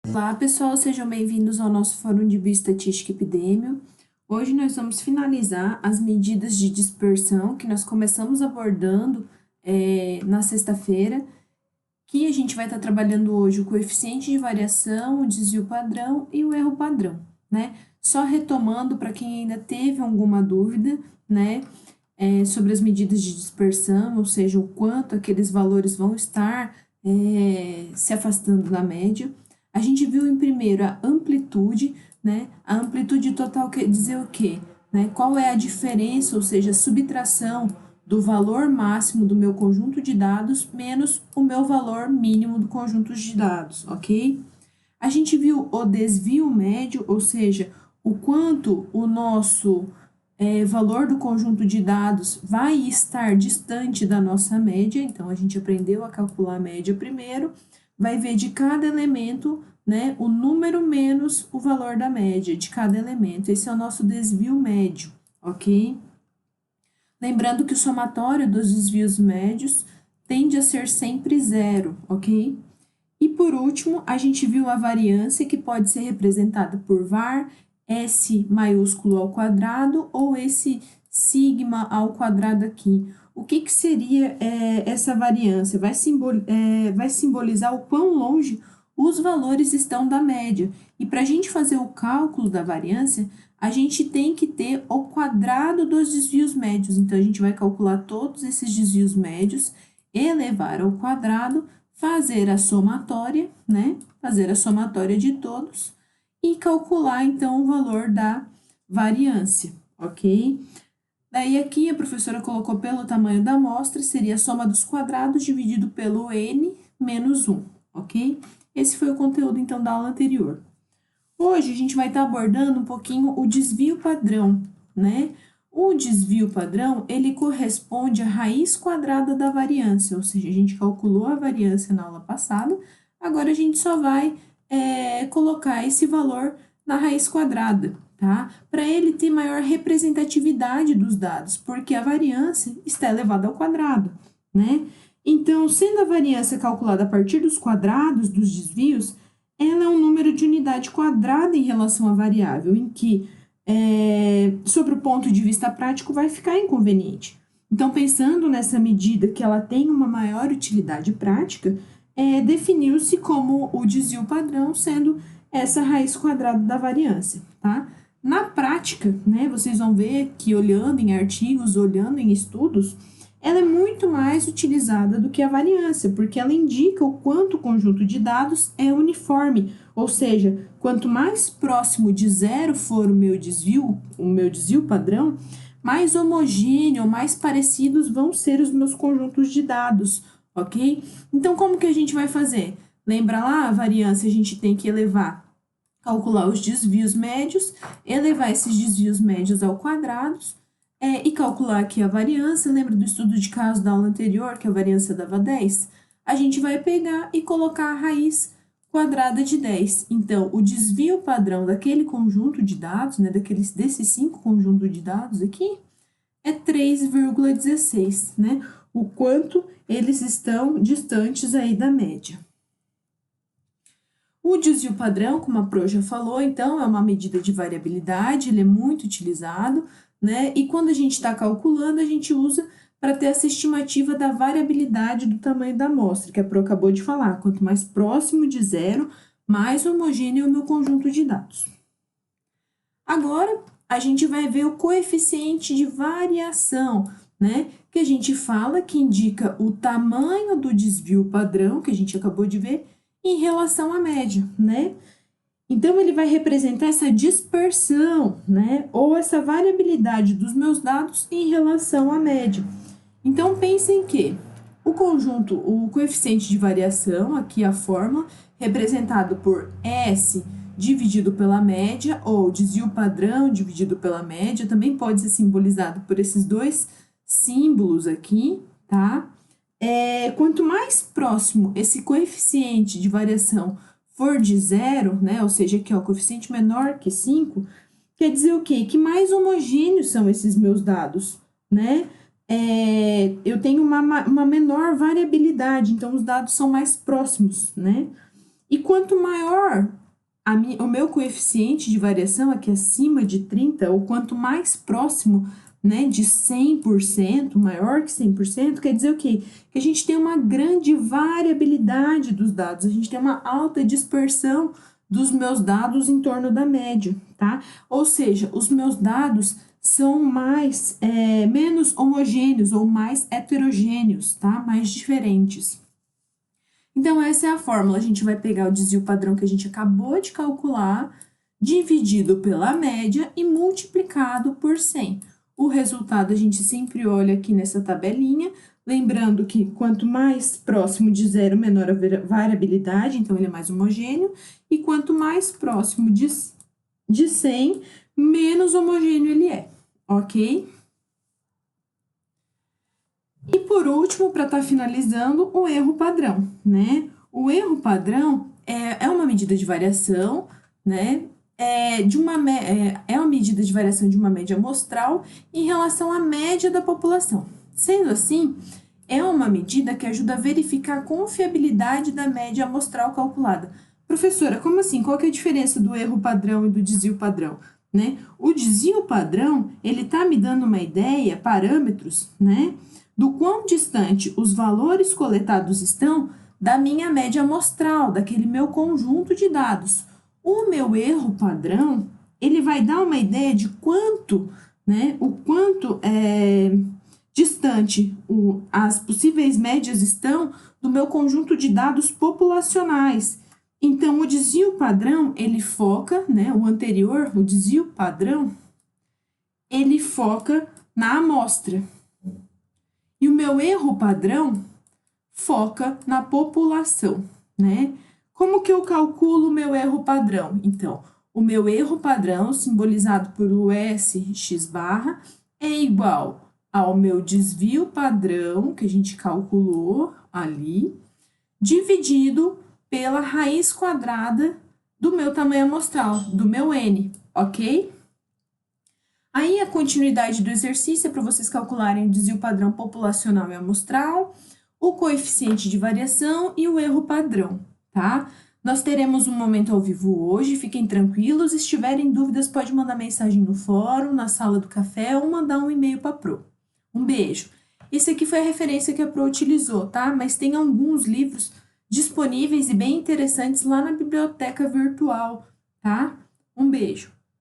Olá, pessoal, sejam bem-vindos ao nosso Fórum de Bioestatística e Epidêmio. Hoje nós vamos finalizar as medidas de dispersão que nós começamos abordando na sexta-feira, que a gente vai estar trabalhando hoje o coeficiente de variação, o desvio padrão e o erro padrão, né? Só retomando para quem ainda teve alguma dúvida, né, sobre as medidas de dispersão, ou seja, o quanto aqueles valores vão estar se afastando da média. A gente viu em primeiro a amplitude, né? A amplitude total quer dizer o quê? Né? Qual é a diferença, ou seja, a subtração do valor máximo do meu conjunto de dados menos o meu valor mínimo do conjunto de dados, ok? A gente viu o desvio médio, ou seja, o quanto o nosso valor do conjunto de dados vai estar distante da nossa média, então a gente aprendeu a calcular a média primeiro, vai ver de cada elemento, né, o número menos o valor da média de cada elemento. Esse é o nosso desvio médio, ok? Lembrando que o somatório dos desvios médios tende a ser sempre zero, ok? E por último, a gente viu a variância, que pode ser representada por var S maiúsculo ao quadrado ou esse sigma ao quadrado aqui. O que seria essa variância? Vai simbolizar o quão longe os valores estão da média. E para a gente fazer o cálculo da variância, a gente tem que ter o quadrado dos desvios médios. Então, a gente vai calcular todos esses desvios médios, elevar ao quadrado, fazer a somatória, né? Fazer a somatória de todos e calcular, então, o valor da variância, ok? Daí, aqui, a professora colocou pelo tamanho da amostra, seria a soma dos quadrados dividido pelo n menos 1, ok? Esse foi o conteúdo, então, da aula anterior. Hoje, a gente vai estar abordando um pouquinho o desvio padrão, né? O desvio padrão, ele corresponde à raiz quadrada da variância, ou seja, a gente calculou a variância na aula passada, agora a gente só vai colocar esse valor na raiz quadrada, tá? Para ele ter maior representatividade dos dados, porque a variância está elevada ao quadrado, né? Então, sendo a variância calculada a partir dos quadrados dos desvios, ela é um número de unidade quadrada em relação à variável, em que, sobre o ponto de vista prático, vai ficar inconveniente. Então, pensando nessa medida que ela tem uma maior utilidade prática, definiu-se como o desvio padrão sendo essa raiz quadrada da variância, tá? Na prática, né, vocês vão ver que olhando em artigos, olhando em estudos, ela é muito mais utilizada do que a variância, porque ela indica o quanto o conjunto de dados é uniforme, ou seja, quanto mais próximo de zero for o meu desvio padrão, mais homogêneo, mais parecidos vão ser os meus conjuntos de dados, ok? Então, como que a gente vai fazer? Lembra lá, a variância a gente tem que calcular os desvios médios, elevar esses desvios médios ao quadrado, e calcular aqui a variância. Lembra do estudo de caso da aula anterior, que a variância dava 10? A gente vai pegar e colocar a raiz quadrada de 10. Então, o desvio padrão daquele conjunto de dados, né, desses 5 conjuntos de dados aqui, é 3,16, né? O quanto eles estão distantes aí da média. O desvio padrão, como a Pro já falou, então, é uma medida de variabilidade, ele é muito utilizado, né? E quando a gente está calculando, a gente usa para ter essa estimativa da variabilidade do tamanho da amostra, que a Pro acabou de falar. Quanto mais próximo de zero, mais homogêneo é o meu conjunto de dados. Agora, a gente vai ver o coeficiente de variação, né? Que a gente fala que indica o tamanho do desvio padrão, que a gente acabou de ver, em relação à média, né? Então, ele vai representar essa dispersão, né? Ou essa variabilidade dos meus dados em relação à média. Então, pensem que o coeficiente de variação, aqui a fórmula, representado por S dividido pela média, ou desvio padrão dividido pela média, também pode ser simbolizado por esses dois símbolos aqui, tá? Quanto mais próximo esse coeficiente de variação for de zero, né, ou seja, aqui, ó, coeficiente menor que 5, quer dizer o quê? Que mais homogêneos são esses meus dados, né? Eu tenho uma menor variabilidade, então os dados são mais próximos, né? E quanto maior o meu coeficiente de variação, aqui acima de 30, ou quanto mais próximo, né, de 100%, maior que 100%, quer dizer o quê? Que a gente tem uma grande variabilidade dos dados, a gente tem uma alta dispersão dos meus dados em torno da média, tá? Ou seja, os meus dados são menos homogêneos ou mais heterogêneos, tá? Mais diferentes. Então, essa é a fórmula. A gente vai pegar o desvio padrão que a gente acabou de calcular, dividido pela média e multiplicado por 100. O resultado a gente sempre olha aqui nessa tabelinha, lembrando que quanto mais próximo de zero, menor a variabilidade, então ele é mais homogêneo, e quanto mais próximo de 100, menos homogêneo ele é, ok? E por último, para estar finalizando, o erro padrão, né? O erro padrão é uma medida de variação, né? É uma medida de variação de uma média amostral em relação à média da população. Sendo assim, é uma medida que ajuda a verificar a confiabilidade da média amostral calculada. Professora, como assim? Qual que é a diferença do erro padrão e do desvio padrão? Né? O desvio padrão, ele está me dando uma ideia, parâmetros, né? Do quão distante os valores coletados estão da minha média amostral, daquele meu conjunto de dados. O meu erro padrão, ele vai dar uma ideia de quanto, né, o quanto distante as possíveis médias estão do meu conjunto de dados populacionais. Então, o desvio padrão, ele foca, né, o anterior, o desvio padrão, ele foca na amostra. E o meu erro padrão foca na população, né? Como que eu calculo o meu erro padrão? Então, o meu erro padrão, simbolizado por US(x), é igual ao meu desvio padrão, que a gente calculou ali, dividido pela raiz quadrada do meu tamanho amostral, do meu N, ok? Aí, a continuidade do exercício é para vocês calcularem o desvio padrão populacional e amostral, o coeficiente de variação e o erro padrão, tá? Nós teremos um momento ao vivo hoje, fiquem tranquilos. Se tiverem dúvidas, pode mandar mensagem no fórum, na sala do café ou mandar um e-mail para a Pro. Um beijo. Esse aqui foi a referência que a Pro utilizou, tá? Mas tem alguns livros disponíveis e bem interessantes lá na biblioteca virtual, tá? Um beijo.